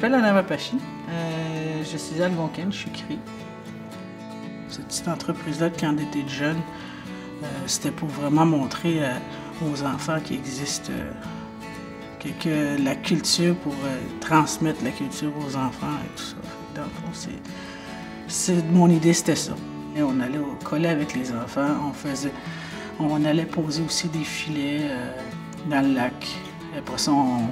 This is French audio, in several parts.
m'appelle Anna Mapachi. Je suis algonquine, je suis CRI. Cette petite entreprise-là, quand j'étais jeune, c'était pour vraiment montrer aux enfants qu'il existe que la culture, pour transmettre la culture aux enfants et tout ça. Dans le fond, mon idée, c'était ça. Et on allait au collet avec les enfants, on allait poser aussi des filets dans le lac. Et après ça, on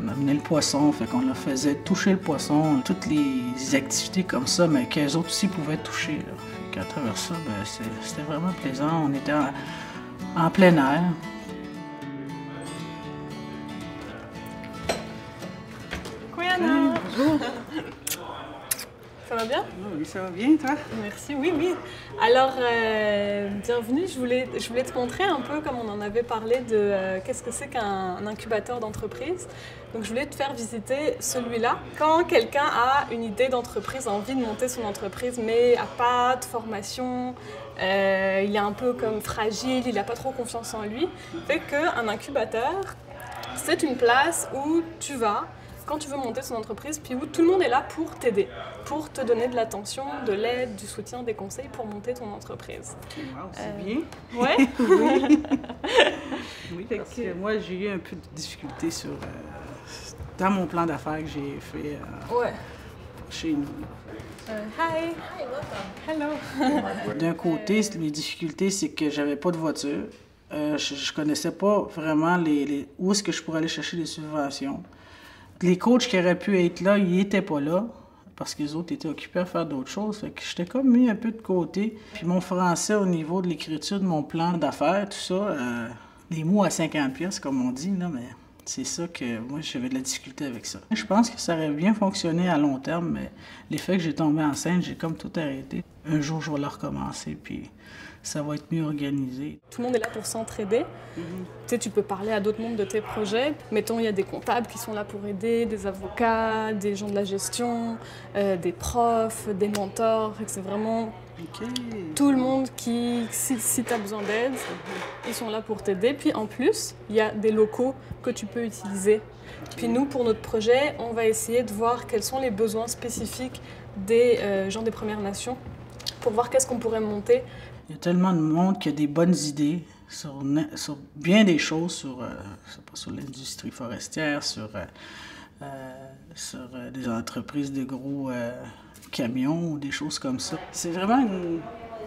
amenait le poisson, fait qu'on leur faisait toucher le poisson, toutes les activités comme ça, mais qu'eux autres aussi pouvaient toucher. Là. Fait qu'à travers ça, c'était vraiment plaisant. On était en plein air. Bonjour. Ça va bien? Oui, ça va bien, toi? Merci, oui, oui. Alors, bienvenue. Je voulais te montrer un peu, comme on en avait parlé, de qu'est-ce que c'est qu'un incubateur d'entreprise. Donc, je voulais te faire visiter celui-là. Quand quelqu'un a une idée d'entreprise, a envie de monter son entreprise, mais n'a pas de formation, il est un peu comme fragile, il n'a pas trop confiance en lui, fait qu'un incubateur, c'est une place où tu vas quand tu veux monter son entreprise, puis où tout le monde est là pour t'aider, pour te donner de l'attention, de l'aide, du soutien, des conseils pour monter ton entreprise. Wow, c'est bien. Ouais. Oui. Oui, parce que moi, j'ai eu un peu de difficulté dans mon plan d'affaires que j'ai fait chez nous. Hi. Hi, welcome. Hello. D'un côté, les difficultés, c'est que j'avais pas de voiture. Je connaissais pas vraiment où est-ce que je pourrais aller chercher des subventions. Les coachs qui auraient pu être là, ils n'étaient pas là parce que les autres étaient occupés à faire d'autres choses. Fait que j'étais comme mis un peu de côté. Puis mon français au niveau de l'écriture de mon plan d'affaires, tout ça, les mots à 50$, comme on dit, là, mais c'est ça que moi, j'avais de la difficulté avec ça. Je pense que ça aurait bien fonctionné à long terme, mais l'effet que j'ai tombé enceinte, j'ai comme tout arrêté. Un jour, je vais le recommencer, puis ça va être mieux organisé. Tout le monde est là pour s'entraider. Tu sais, tu peux parler à d'autres membres de tes projets. Mettons, il y a des comptables qui sont là pour aider, des avocats, des gens de la gestion, des profs, des mentors. C'est vraiment tout le monde qui, si tu as besoin d'aide, ils sont là pour t'aider. Puis en plus, il y a des locaux que tu peux utiliser. Puis nous, pour notre projet, on va essayer de voir quels sont les besoins spécifiques des gens des Premières Nations pour voir qu'est-ce qu'on pourrait monter. Il y a tellement de monde qui a des bonnes idées sur bien des choses, sur l'industrie forestière, sur des entreprises de gros camions ou des choses comme ça. C'est vraiment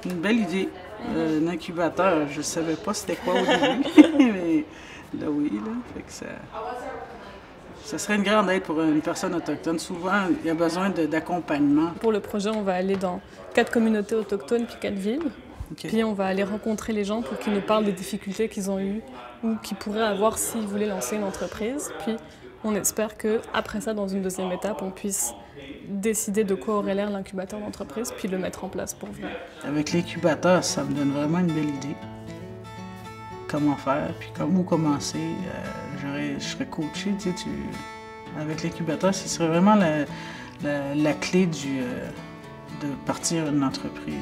une belle idée. Un incubateur, je ne savais pas c'était quoi au début, mais là oui, là, fait que ça serait une grande aide pour une personne autochtone. Souvent, il y a besoin d'accompagnement. Pour le projet, on va aller dans 4 communautés autochtones puis 4 villes. Puis on va aller rencontrer les gens pour qu'ils nous parlent des difficultés qu'ils ont eues ou qu'ils pourraient avoir s'ils voulaient lancer une entreprise. Puis on espère qu'après ça, dans une deuxième étape, on puisse décider de quoi aurait l'air l'incubateur d'entreprise puis le mettre en place pour vrai. Avec l'incubateur, ça me donne vraiment une belle idée. Comment faire, puis où commencer. Je serais coaché, tu sais, avec l'incubateur, ce serait vraiment la clé de partir une entreprise.